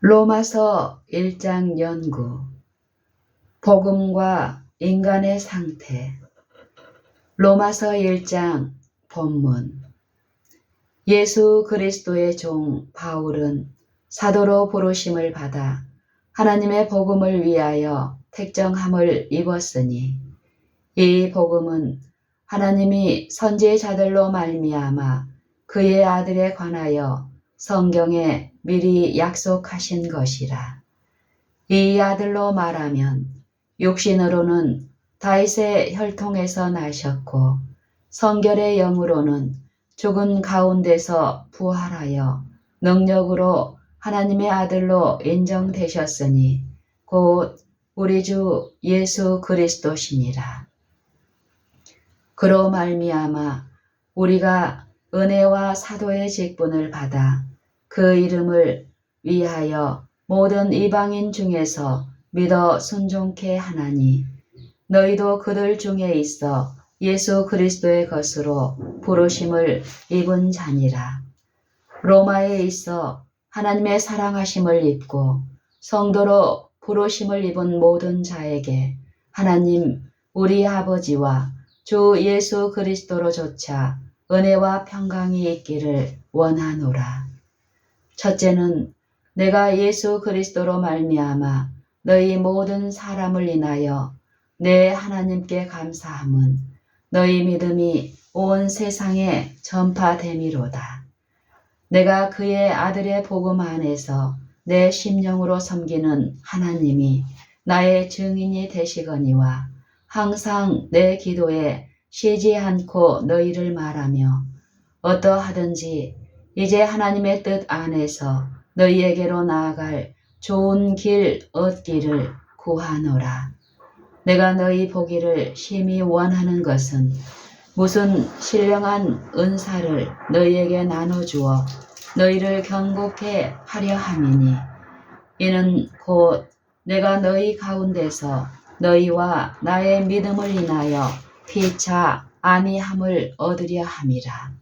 로마서 1장 연구. 복음과 인간의 상태. 로마서 1장 본문. 예수 그리스도의 종 바울은 사도로 부르심을 받아 하나님의 복음을 위하여 택정함을 입었으니 이 복음은 하나님이 선지자들로 말미암아 그의 아들에 관하여 성경에 미리 약속하신 것이라. 이 아들로 말하면 육신으로는 다윗의 혈통에서 나셨고 성결의 영으로는 죽은 가운데서 부활하여 능력으로 하나님의 아들로 인정되셨으니 곧 우리 주 예수 그리스도시니라. 그로 말미암아 우리가 은혜와 사도의 직분을 받아 그 이름을 위하여 모든 이방인 중에서 믿어 순종케 하나니 너희도 그들 중에 있어 예수 그리스도의 것으로 부르심을 입은 자니라. 로마에 있어 하나님의 사랑하심을 입고 성도로 부르심을 입은 모든 자에게 하나님 우리 아버지와 주 예수 그리스도로조차 은혜와 평강이 있기를 원하노라. 첫째는 내가 예수 그리스도로 말미암아 너희 모든 사람을 인하여 내 하나님께 감사함은 너희 믿음이 온 세상에 전파됨이로다. 내가 그의 아들의 복음 안에서 내 심령으로 섬기는 하나님이 나의 증인이 되시거니와 항상 내 기도에 쉬지 않고 너희를 말하며 어떠하든지 이제 하나님의 뜻 안에서 너희에게로 나아갈 좋은 길 얻기를 구하노라. 내가 너희 보기를 심히 원하는 것은 무슨 신령한 은사를 너희에게 나눠주어 너희를 경고케 하려 함이니 이는 곧 내가 너희 가운데서 너희와 나의 믿음을 인하여 피차 안위함을 얻으려 함이라.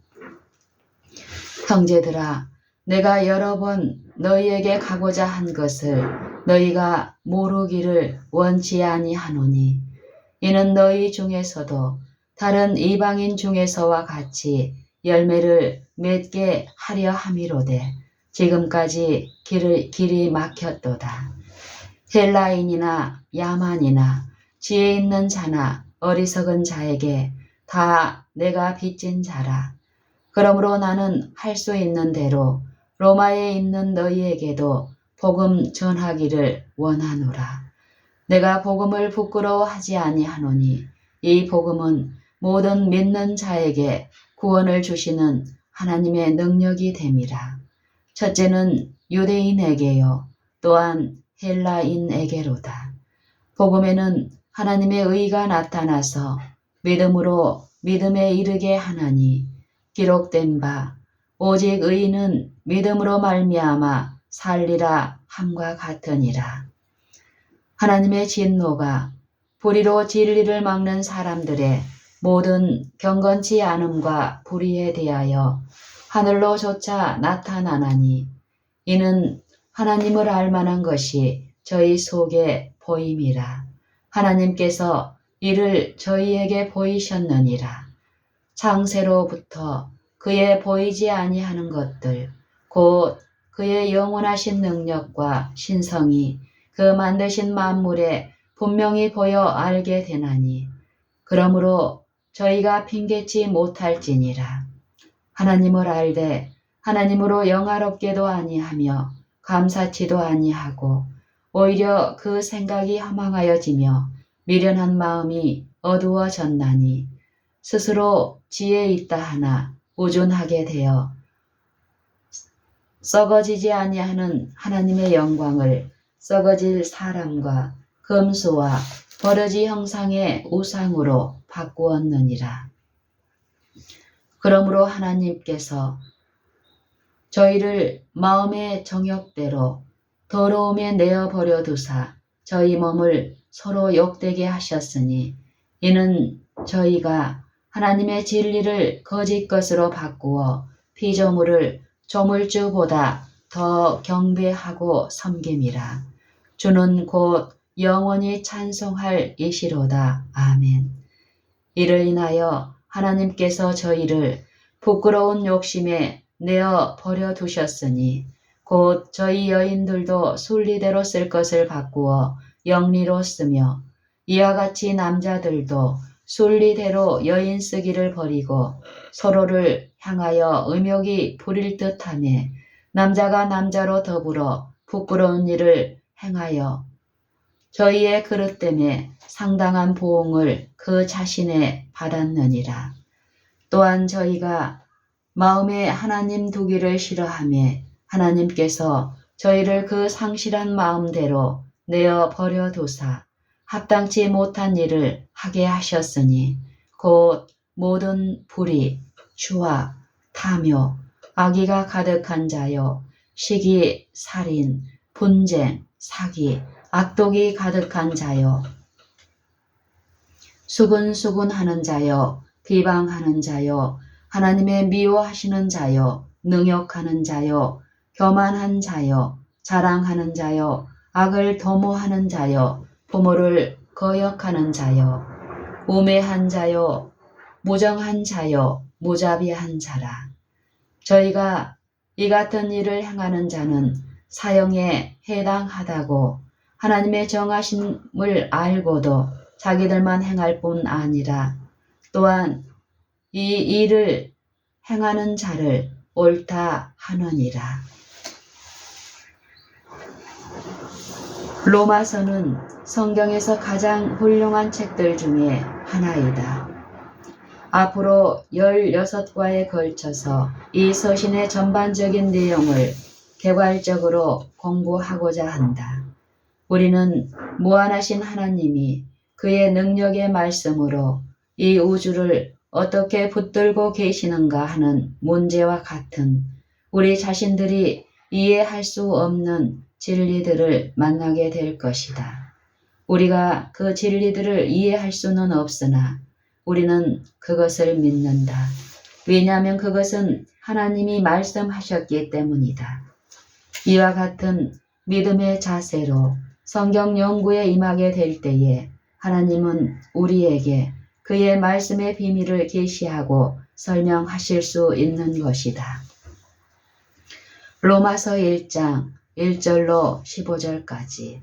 형제들아, 내가 여러 번 너희에게 가고자 한 것을 너희가 모르기를 원치 아니하노니 이는 너희 중에서도 다른 이방인 중에서와 같이 열매를 맺게 하려 함이로되 지금까지 길이 막혔도다. 헬라인이나 야만이나 지혜 있는 자나 어리석은 자에게 다 내가 빚진 자라. 그러므로 나는 할 수 있는 대로 로마에 있는 너희에게도 복음 전하기를 원하노라. 내가 복음을 부끄러워하지 아니하노니 이 복음은 모든 믿는 자에게 구원을 주시는 하나님의 능력이 됨이라. 첫째는 유대인에게요 또한 헬라인에게로다. 복음에는 하나님의 의가 나타나서 믿음으로 믿음에 이르게 하나니 기록된 바 오직 의인은 믿음으로 말미암아 살리라 함과 같으니라. 하나님의 진노가 불의로 진리를 막는 사람들의 모든 경건치 않음과 불의에 대하여 하늘로조차 나타나나니 이는 하나님을 알만한 것이 저희 속에 보임이라. 하나님께서 이를 저희에게 보이셨느니라. 창세로부터 그의 보이지 아니하는 것들 곧 그의 영원하신 능력과 신성이 그 만드신 만물에 분명히 보여 알게 되나니 그러므로 저희가 핑계치 못할지니라. 하나님을 알되 하나님으로 영화롭게도 아니하며 감사치도 아니하고 오히려 그 생각이 허망하여지며 미련한 마음이 어두워졌나니 스스로 지혜 있다 하나 우둔하게 되어 썩어지지 아니하는 하나님의 영광을 썩어질 사람과 금수와 버러지 형상의 우상으로 바꾸었느니라. 그러므로 하나님께서 저희를 마음의 정욕대로 더러움에 내어버려 두사 저희 몸을 서로 욕되게 하셨으니 이는 저희가 하나님의 진리를 거짓 것으로 바꾸어 피조물을 조물주보다 더 경배하고 섬김이라. 주는 곧 영원히 찬송할 이시로다. 아멘. 이를 인하여 하나님께서 저희를 부끄러운 욕심에 내어 버려 두셨으니 곧 저희 여인들도 순리대로 쓸 것을 바꾸어 영리로 쓰며 이와 같이 남자들도 순리대로 여인 쓰기를 버리고 서로를 향하여 음욕이 부릴 듯하며 남자가 남자로 더불어 부끄러운 일을 행하여 저희의 그릇 때문에 상당한 보응을 그 자신에 받았느니라. 또한 저희가 마음에 하나님 두기를 싫어하며 하나님께서 저희를 그 상실한 마음대로 내어 버려 두사 합당치 못한 일을 하게 하셨으니 곧 모든 불의, 추악, 탐욕, 악의가 가득한 자요, 시기, 살인, 분쟁, 사기, 악독이 가득한 자요, 수근수근하는 자요, 비방하는 자요, 하나님의 미워하시는 자요, 능욕하는 자요, 교만한 자요, 자랑하는 자요, 악을 도모하는 자요, 부모를 거역하는 자요, 우매한 자요, 무정한 자요, 무자비한 자라. 저희가 이 같은 일을 행하는 자는 사형에 해당하다고 하나님의 정하심을 알고도 자기들만 행할 뿐 아니라 또한 이 일을 행하는 자를 옳다 하느니라. 로마서는 성경에서 가장 훌륭한 책들 중에 하나이다. 앞으로 16과에 걸쳐서 이 서신의 전반적인 내용을 개괄적으로 공부하고자 한다. 우리는 무한하신 하나님이 그의 능력의 말씀으로 이 우주를 어떻게 붙들고 계시는가 하는 문제와 같은 우리 자신들이 이해할 수 없는 진리들을 만나게 될 것이다. 우리가 그 진리들을 이해할 수는 없으나 우리는 그것을 믿는다. 왜냐하면 그것은 하나님이 말씀하셨기 때문이다. 이와 같은 믿음의 자세로 성경 연구에 임하게 될 때에 하나님은 우리에게 그의 말씀의 비밀을 계시하고 설명하실 수 있는 것이다. 로마서 1장 1절로 15절까지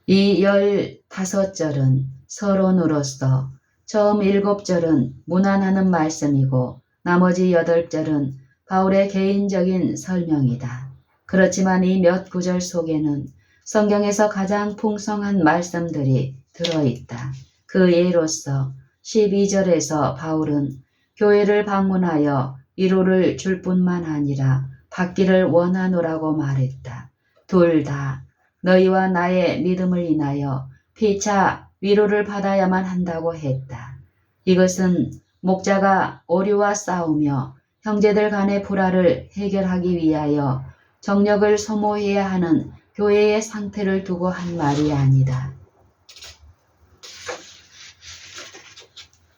이 15절은 서론으로서 처음 7절은 문안하는 말씀이고 나머지 8절은 바울의 개인적인 설명이다. 그렇지만 이 몇 구절 속에는 성경에서 가장 풍성한 말씀들이 들어있다. 그 예로서 12절에서 바울은 교회를 방문하여 위로를 줄 뿐만 아니라 받기를 원하노라고 말했다. 둘 다 너희와 나의 믿음을 인하여 피차 위로를 받아야만 한다고 했다. 이것은 목자가 오류와 싸우며 형제들 간의 불화를 해결하기 위하여 정력을 소모해야 하는 교회의 상태를 두고 한 말이 아니다.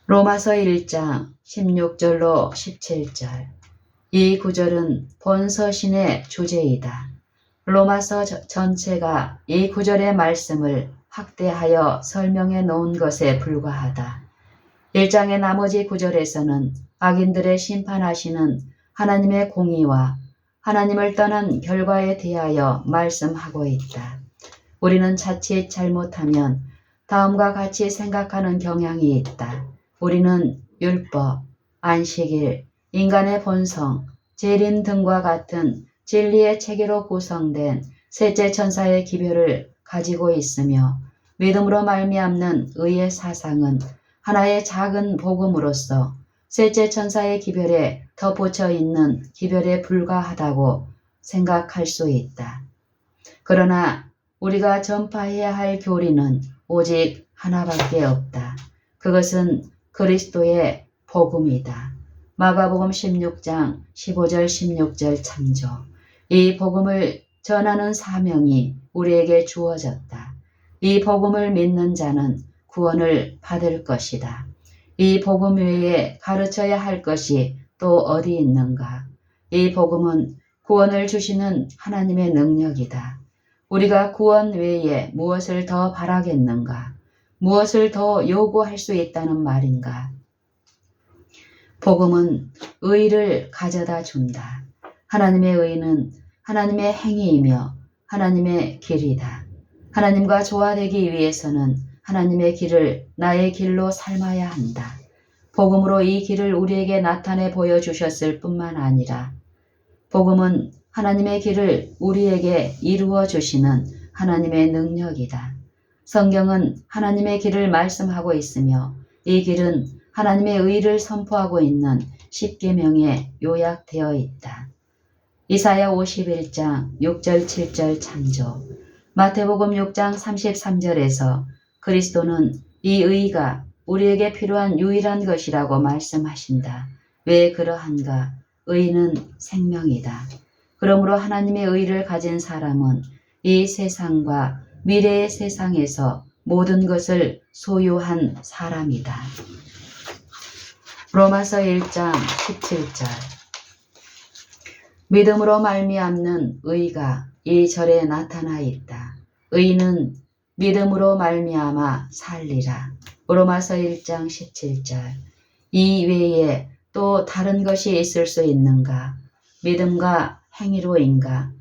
로마서 1장 16절로 17절 이 구절은 본 서신의 주제이다. 로마서 전체가 이 구절의 말씀을 확대하여 설명해 놓은 것에 불과하다. 1장의 나머지 구절에서는 악인들의 심판하시는 하나님의 공의와 하나님을 떠난 결과에 대하여 말씀하고 있다. 우리는 자칫 잘못하면 다음과 같이 생각하는 경향이 있다. 우리는 율법, 안식일, 인간의 본성, 재림 등과 같은 진리의 체계로 구성된 셋째 천사의 기별을 가지고 있으며 믿음으로 말미암는 의의 사상은 하나의 작은 복음으로서 셋째 천사의 기별에 덧붙여 있는 기별에 불과하다고 생각할 수 있다. 그러나 우리가 전파해야 할 교리는 오직 하나밖에 없다. 그것은 그리스도의 복음이다. 마가복음 16장 15절 16절 참조. 이 복음을 전하는 사명이 우리에게 주어졌다. 이 복음을 믿는 자는 구원을 받을 것이다. 이 복음 외에 가르쳐야 할 것이 또 어디 있는가? 이 복음은 구원을 주시는 하나님의 능력이다. 우리가 구원 외에 무엇을 더 바라겠는가? 무엇을 더 요구할 수 있다는 말인가? 복음은 의를 가져다 준다. 하나님의 의는 하나님의 행위이며 하나님의 길이다. 하나님과 조화되기 위해서는 하나님의 길을 나의 길로 삶아야 한다. 복음으로 이 길을 우리에게 나타내 보여주셨을 뿐만 아니라 복음은 하나님의 길을 우리에게 이루어 주시는 하나님의 능력이다. 성경은 하나님의 길을 말씀하고 있으며 이 길은 하나님의 의를 선포하고 있는 십계명에 요약되어 있다. 이사야 51장 6절 7절 창조, 마태복음 6장 33절에서 그리스도는 이 의가 우리에게 필요한 유일한 것이라고 말씀하신다. 왜 그러한가? 의는 생명이다. 그러므로 하나님의 의를 가진 사람은 이 세상과 미래의 세상에서 모든 것을 소유한 사람이다. 로마서 1장 17절, 믿음으로 말미암는 의가 이 절에 나타나 있다. 의는 믿음으로 말미암아 살리라. 로마서 1장 17절, 이 외에 또 다른 것이 있을 수 있는가? 믿음과 행위로인가?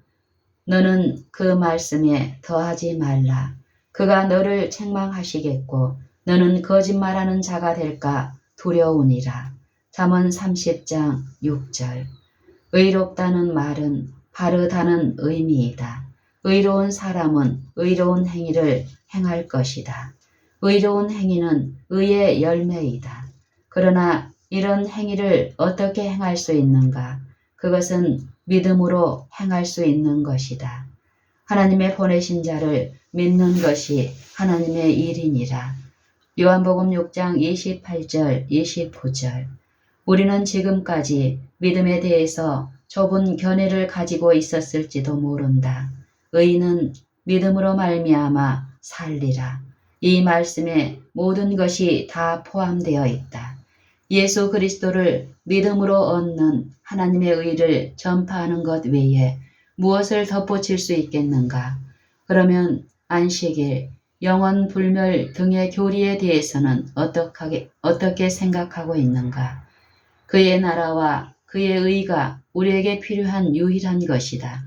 너는 그 말씀에 더하지 말라. 그가 너를 책망하시겠고 너는 거짓말하는 자가 될까 두려우니라. 잠언 30장 6절. 의롭다는 말은 바르다는 의미이다. 의로운 사람은 의로운 행위를 행할 것이다. 의로운 행위는 의의 열매이다. 그러나 이런 행위를 어떻게 행할 수 있는가? 그것은 믿음으로 행할 수 있는 것이다. 하나님의 보내신 자를 믿는 것이 하나님의 일이니라. 요한복음 6장 28절 29절. 우리는 지금까지 믿음에 대해서 좁은 견해를 가지고 있었을지도 모른다. 의인은 믿음으로 말미암아 살리라. 이 말씀에 모든 것이 다 포함되어 있다. 예수 그리스도를 믿음으로 얻는 하나님의 의를 전파하는 것 외에 무엇을 덧붙일 수 있겠는가? 그러면 안식일, 영원 불멸 등의 교리에 대해서는 어떻게 생각하고 있는가? 그의 나라와 그의 의가 우리에게 필요한 유일한 것이다.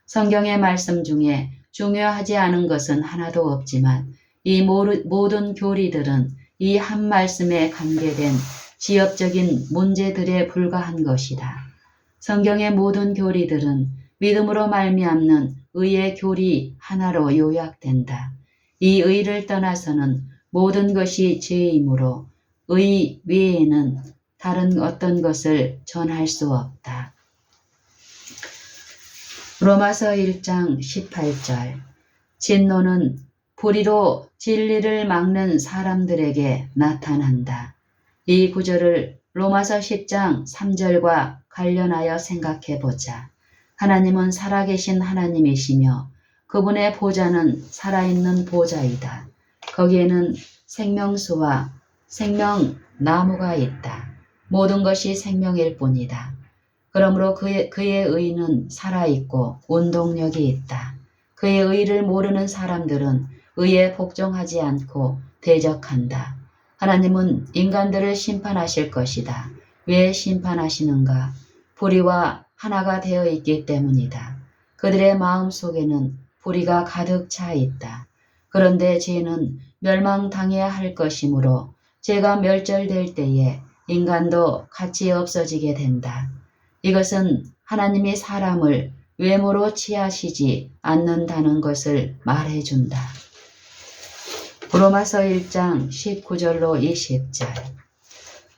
성경의 말씀 중에 중요하지 않은 것은 하나도 없지만 이 모든 교리들은 이 한 말씀에 관계된 지엽적인 문제들에 불과한 것이다. 성경의 모든 교리들은 믿음으로 말미암는 의의 교리 하나로 요약된다. 이 의를 떠나서는 모든 것이 죄이므로 의 외에는 다른 어떤 것을 전할 수 없다. 로마서 1장 18절. 진노는 불의로 진리를 막는 사람들에게 나타난다. 이 구절을 로마서 10장 3절과 관련하여 생각해 보자. 하나님은 살아계신 하나님이시며 그분의 보좌는 살아있는 보좌이다. 거기에는 생명수와 생명나무가 있다. 모든 것이 생명일 뿐이다. 그러므로 그의 의는 살아있고 운동력이 있다. 그의 의를 모르는 사람들은 의에 복종하지 않고 대적한다. 하나님은 인간들을 심판하실 것이다. 왜 심판하시는가? 불의와 하나가 되어 있기 때문이다. 그들의 마음 속에는 불의가 가득 차 있다. 그런데 죄는 멸망당해야 할 것이므로 죄가 멸절될 때에 인간도 같이 없어지게 된다. 이것은 하나님이 사람을 외모로 취하시지 않는다는 것을 말해준다. 로마서 1장 19절로 20절.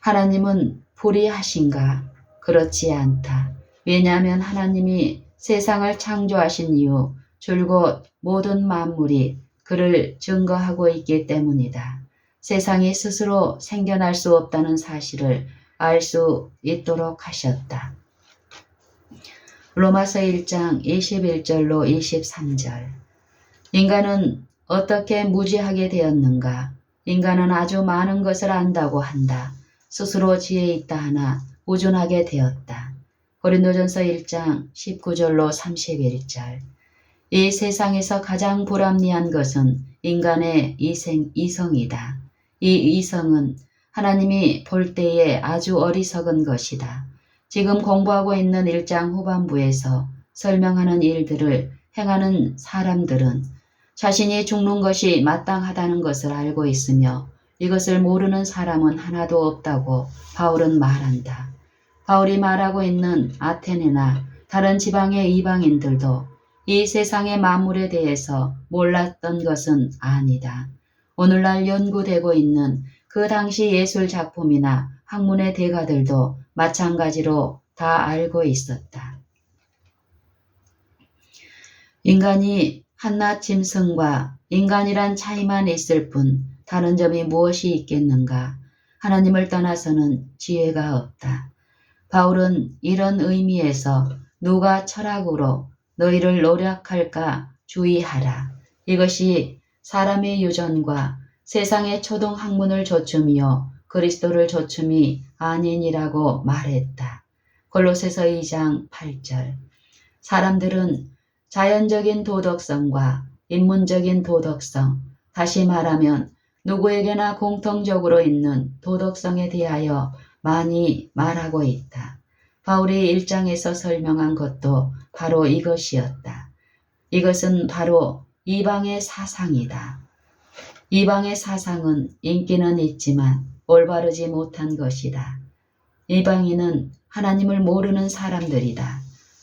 하나님은 불의하신가? 그렇지 않다. 왜냐하면 하나님이 세상을 창조하신 이후 줄곧 모든 만물이 그를 증거하고 있기 때문이다. 세상이 스스로 생겨날 수 없다는 사실을 알 수 있도록 하셨다. 로마서 1장 21절로 23절. 인간은 어떻게 무지하게 되었는가? 인간은 아주 많은 것을 안다고 한다. 스스로 지혜 있다 하나 우준하게 되었다. 고린도전서 1장 19절로 31절. 이 세상에서 가장 불합리한 것은 인간의 이성이다. 이 이성은 하나님이 볼 때에 아주 어리석은 것이다. 지금 공부하고 있는 1장 후반부에서 설명하는 일들을 행하는 사람들은 자신이 죽는 것이 마땅하다는 것을 알고 있으며 이것을 모르는 사람은 하나도 없다고 바울은 말한다. 바울이 말하고 있는 아테네나 다른 지방의 이방인들도 이 세상의 만물에 대해서 몰랐던 것은 아니다. 오늘날 연구되고 있는 그 당시 예술 작품이나 학문의 대가들도 마찬가지로 다 알고 있었다. 인간이 한낱 짐승과 인간이란 차이만 있을 뿐 다른 점이 무엇이 있겠는가? 하나님을 떠나서는 지혜가 없다. 바울은 이런 의미에서 누가 철학으로 너희를 노력할까 주의하라. 이것이 사람의 유전과 세상의 초등학문을 조춤이요 그리스도를 조춤이 아니니라고 말했다. 골로새서 2장 8절. 사람들은 자연적인 도덕성과 인문적인 도덕성, 다시 말하면 누구에게나 공통적으로 있는 도덕성에 대하여 많이 말하고 있다. 바울이 1장에서 설명한 것도 바로 이것이었다. 이것은 바로 이방의 사상이다. 이방의 사상은 인기는 있지만 올바르지 못한 것이다. 이방인은 하나님을 모르는 사람들이다.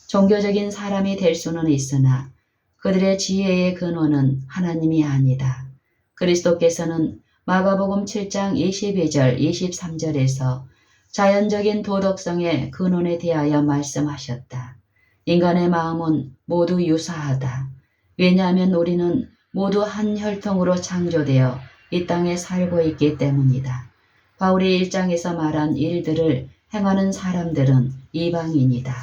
종교적인 사람이 될 수는 있으나 그들의 지혜의 근원은 하나님이 아니다. 그리스도께서는 마가복음 7장 22절 23절에서 자연적인 도덕성의 근원에 대하여 말씀하셨다. 인간의 마음은 모두 유사하다. 왜냐하면 우리는 모두 한 혈통으로 창조되어 이 땅에 살고 있기 때문이다. 바울이 1장에서 말한 일들을 행하는 사람들은 이방인이다.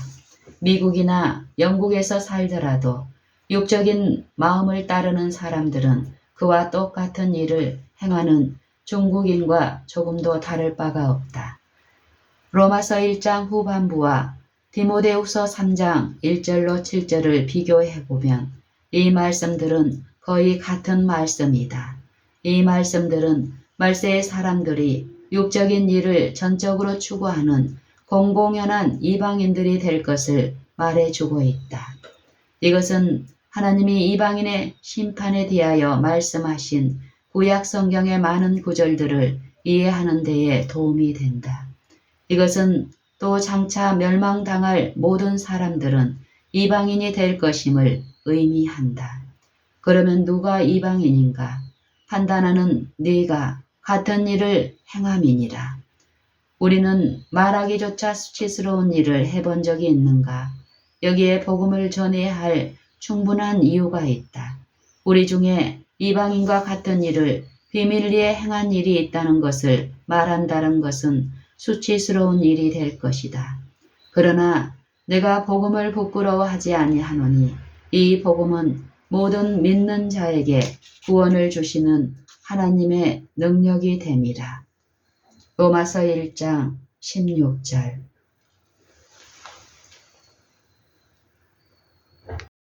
미국이나 영국에서 살더라도 육적인 마음을 따르는 사람들은 그와 똑같은 일을 행하는 중국인과 조금도 다를 바가 없다. 로마서 1장 후반부와 디모데후서 3장 1절로 7절을 비교해보면 이 말씀들은 거의 같은 말씀이다. 이 말씀들은 말세의 사람들이 육적인 일을 전적으로 추구하는 공공연한 이방인들이 될 것을 말해주고 있다. 이것은 하나님이 이방인의 심판에 대하여 말씀하신 구약 성경의 많은 구절들을 이해하는 데에 도움이 된다. 이것은 또 장차 멸망당할 모든 사람들은 이방인이 될 것임을 의미한다. 그러면 누가 이방인인가? 판단하는 네가 같은 일을 행함이니라. 우리는 말하기조차 수치스러운 일을 해본 적이 있는가? 여기에 복음을 전해야 할 충분한 이유가 있다. 우리 중에 이방인과 같은 일을 비밀리에 행한 일이 있다는 것을 말한다는 것은 수치스러운 일이 될 것이다. 그러나 내가 복음을 부끄러워하지 아니하노니 이 복음은 모든 믿는 자에게 구원을 주시는 하나님의 능력이 됨이라. 로마서 1장 16절.